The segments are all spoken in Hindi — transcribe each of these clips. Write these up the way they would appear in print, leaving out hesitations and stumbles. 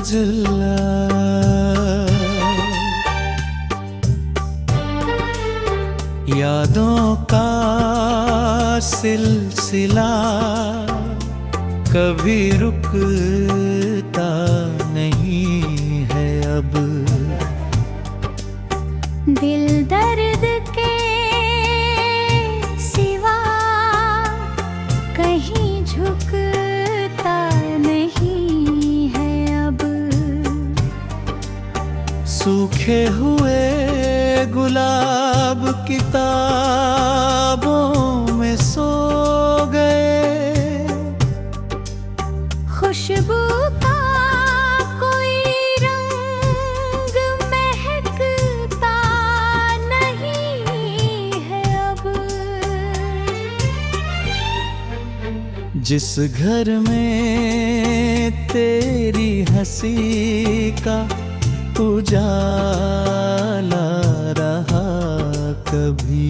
जुल्ला। यादों का सिलसिला कभी रुकता नहीं है अब। दिल दर्द के सिवा कहीं झुकता नहीं है अब। सूखे हुए गुलाब किताबों में सो गए। खुशबू का कोई रंग महकता नहीं है अब। जिस घर में तेरी हंसी का उजाला रहा कभी,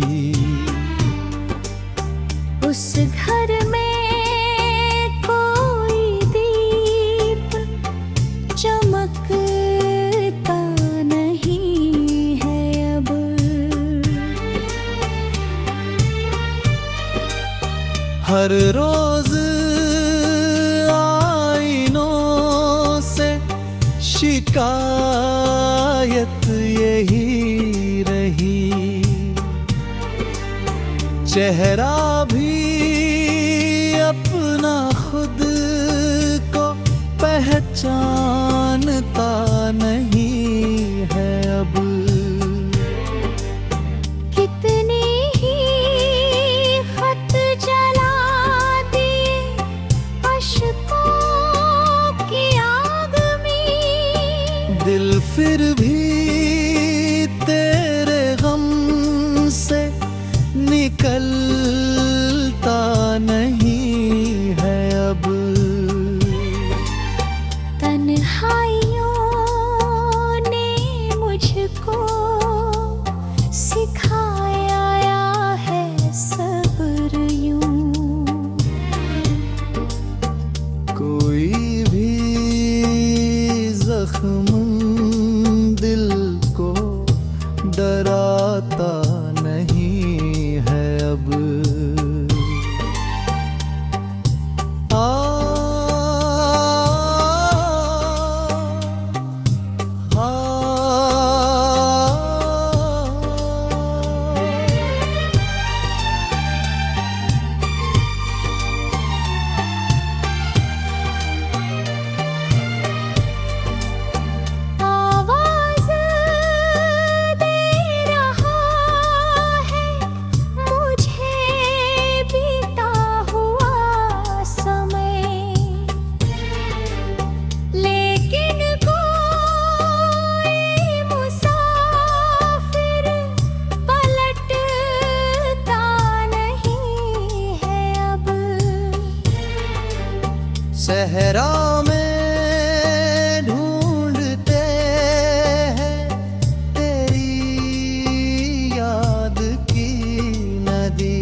उस घर में कोई दीप चमकता नहीं है अब। हर रोज आईनों से शिकायत यही रही। चेहरा भी अपना खुद को पहचानता नहीं है अब। कितनी ही खत जला दिए अश्कों की आग में। दिल फिर भी तेरे गम से निकलता नहीं है अब। तन्हाइयों ने मुझको सिखाया है सब्र यूं। कोई भी जख्म दिल को डराता नहीं है अब। आवाज़ दे रहा है मुझे बीता हुआ समय। लेकिन कोई मुसाफिर पलटता नहीं है अब। सहरा में ढूंढते हैं तेरी याद की नदी।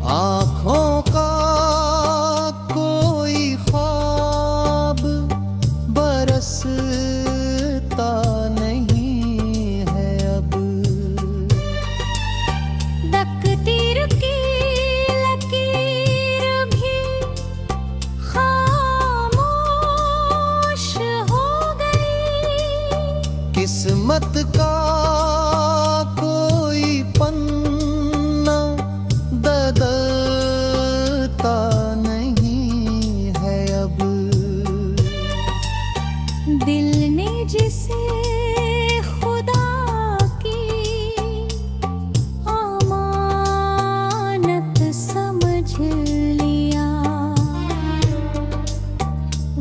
आँखों का कोई ख्वाब बरसता नहीं है अब। तकदीर की लकीर भी खामोश हो गई। किस्मत का कोई पन्ना बदलता नहीं है अब। दिल ने जिसे खुदा की अमानत समझ लिया,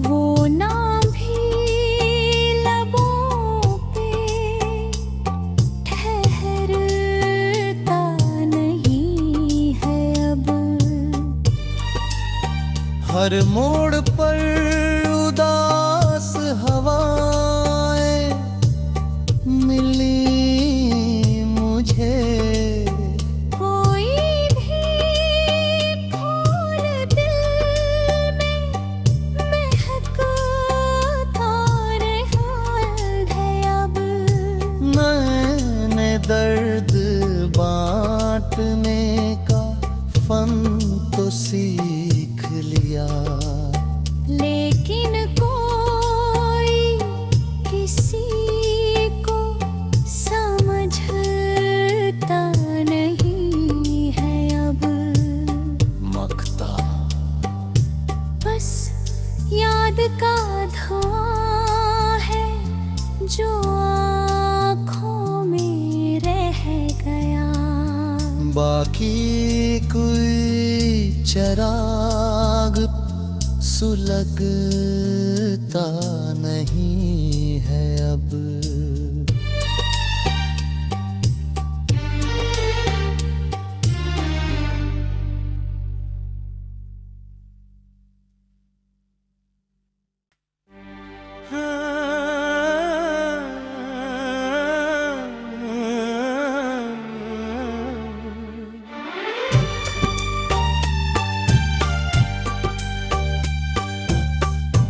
वो नाम भी लबों पे ठहरता नहीं है अब। हर मोड़ पर उदास हवाएं मिली मुझे। कोई भी फूल दिल में महक का धुआं है जो आँखों में रह गया। बाकी कोई चराग सुलगता नहीं है अब।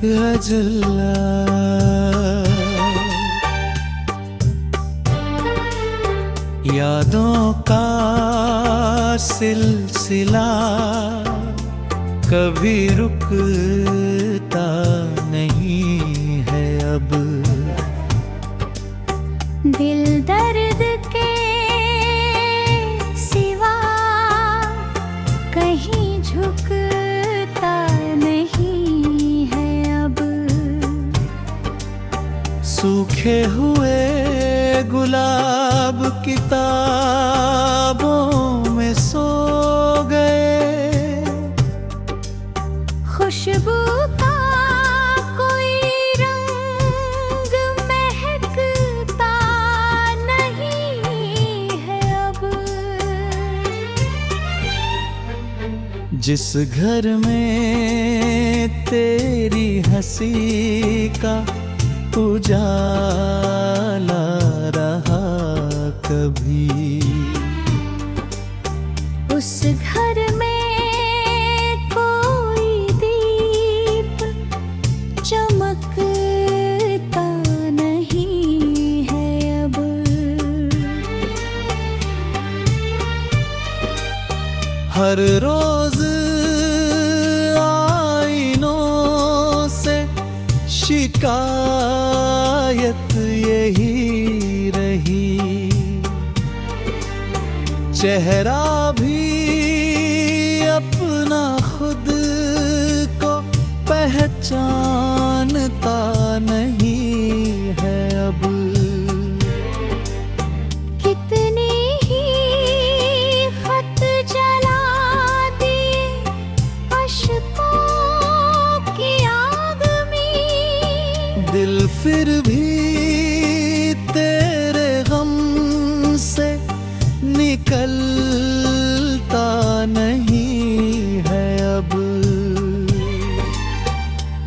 गजला यादों का सिलसिला कभी रुकता नहीं है अब। दिल दर्द के सिवा कहीं झुकता नहीं है अब। सूखे हुए गुलाब किताबों में सो गए। खुशबू का कोई रंग महकता नहीं है अब। जिस घर में तेरी हंसी का उजाला रहा कभी, उस घर में कोई दीप चमकता नहीं है अब। हर रोज आईनों से शिकायत यही रही। चेहरा भी अपना खुद को पहचानता नहीं है अब। कितने ही खत जला दिए अश्कों की आग में। दिल फिर भी तेरे गम से निकलता नहीं है अब।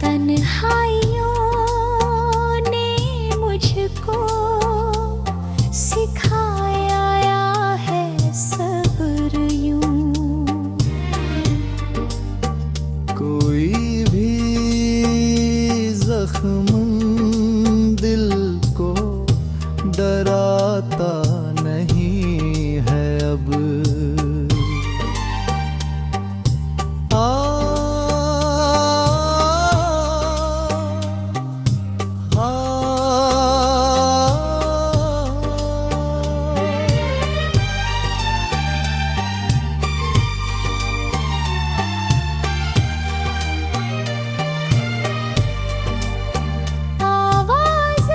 तन्हाइयों ने मुझको सिखाया है सब्र यूं। कोई भी जख्म दिल को डराता नहीं है अब। आ आवाज़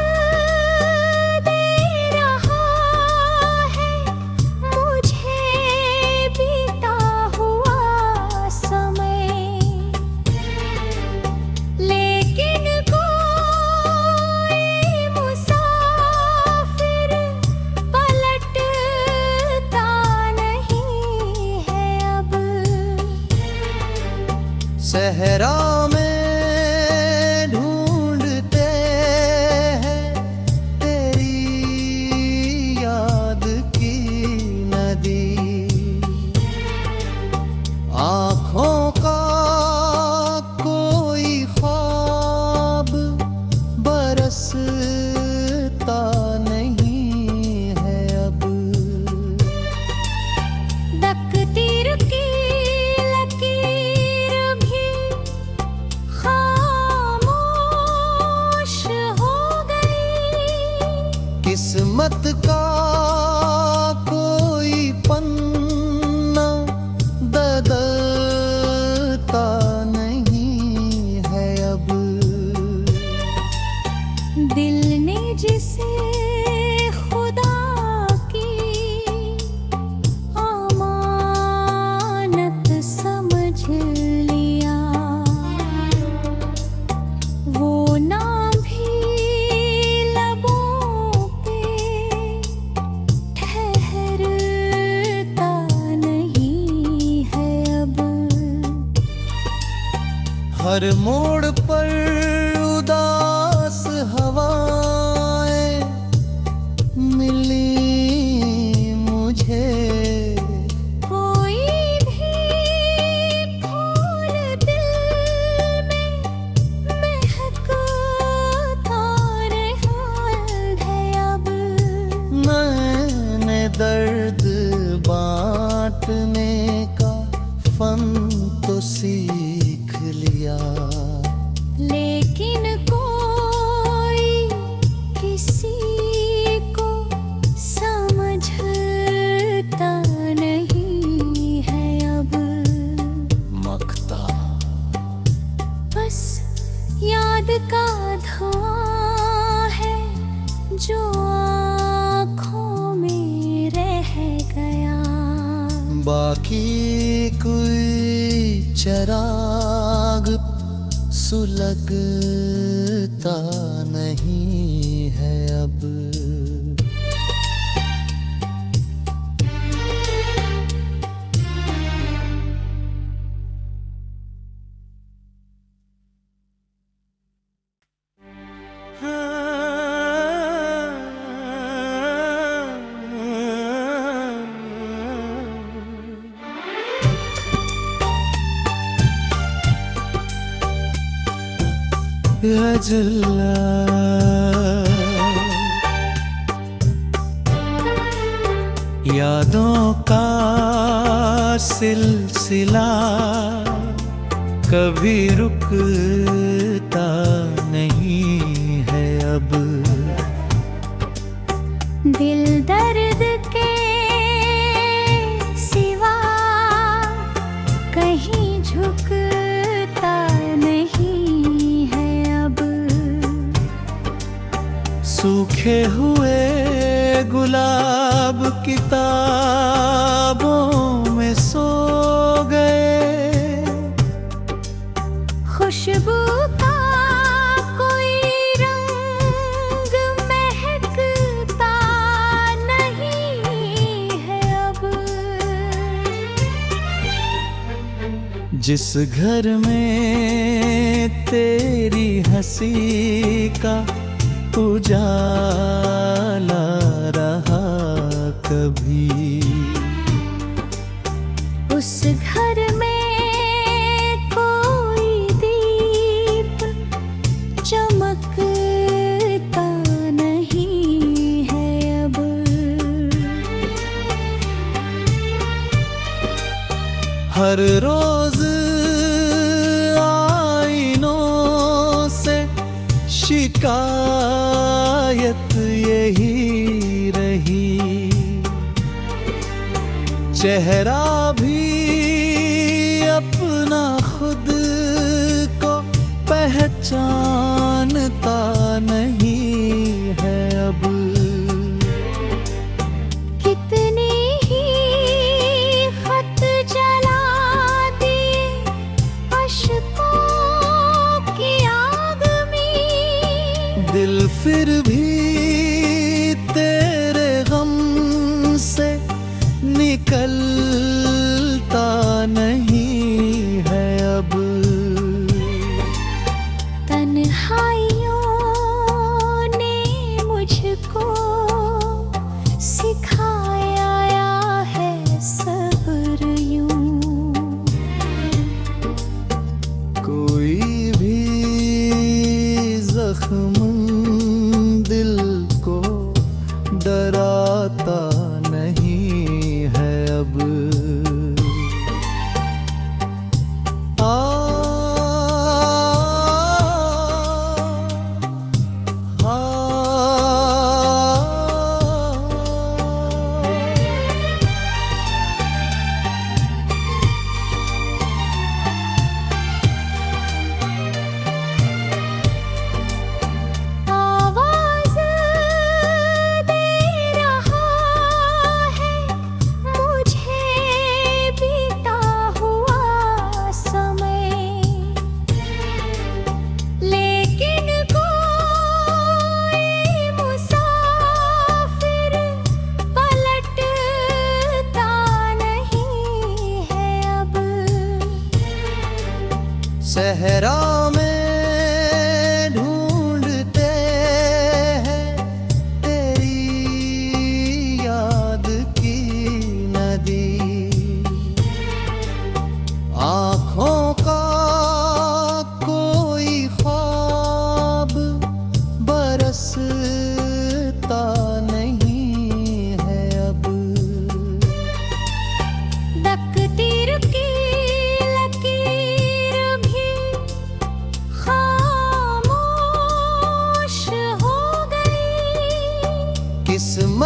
दे रहा है मुझे बीता हुआ समय। लेकिन कोई मुसाफिर पलटता नहीं है अब। सहरा में ढूंढते हैं तेरी याद की नदी। आँखों का कोई ख्वाब बरसता नहीं है अब। तकदीर की लकीर भी खामोश हो गई। किस्मत का कोई पन्ना बदलता नहीं है अब। हर मोड़ पर उदास हवाएं मिली मुझे। कोई भी फूल दिल में महकता रहा है अब। मैंने दर्द बांटने का फन तो सीख लिया, लेकिन कोई किसी को समझता नहीं है अब। मखता बस याद का धुआं है जो आँखों में रह गया। बाकी कोई चराग सुलगता नहीं है अब। अजला यादों का सिलसिला कभी रुकता नहीं है अब। दिल दर्द के सिवा कहीं झुकता नहीं है अब। सूखे हुए गुलाब किताबों में सो गए। खुशबू का कोई रंग महकता नहीं है अब। जिस घर में तेरी हंसी का उजाला रहा कभी, उस घर में कोई दीप चमकता नहीं है अब। हर रोज आईनों से शिकायत यही रही। चेहरा भी अपना खुद को पहचानता नहीं है अब। कितने ही खत जला दिए अश्कों की आग में। दिल फिर भी तेरे गम से निकलता नहीं है अब। तन्हाइयों ने मुझको सिखाया है सब्र यूं। कोई भी जख्म दिल को डराता नहीं है अब। आ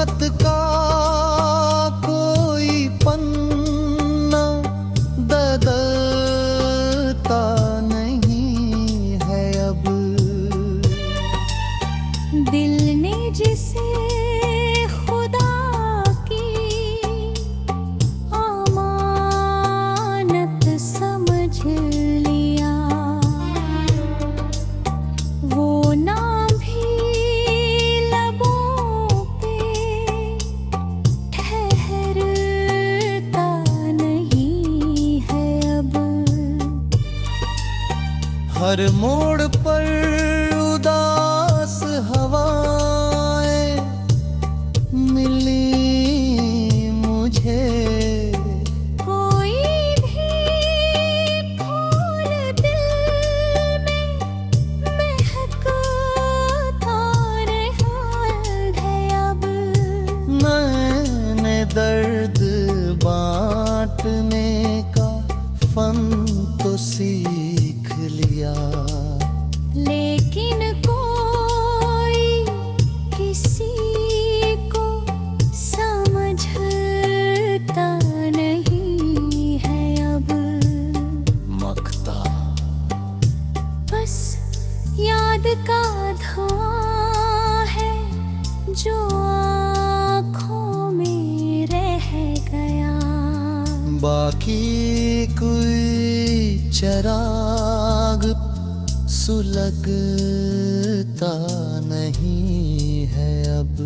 किस्मत का कोई पन्ना बदलता नहीं है अब। दिल ने जिसे खुदा की अमानत समझ लिया, वो नाम भी लबों पे ठहरता नहीं है अब। हर मोड़ पर उदास हवाएं मिली मुझे, कोई भी फूल दिल में महकता रहा है अब। मैंने दर्द बांटने का फन तो सीख लिया, लेकिन कोई किसी को समझता नहीं है अब। मखता बस याद का धुआं है जो आँखों में रह गया। बाकी कोई चराग सुलगता नहीं है अब।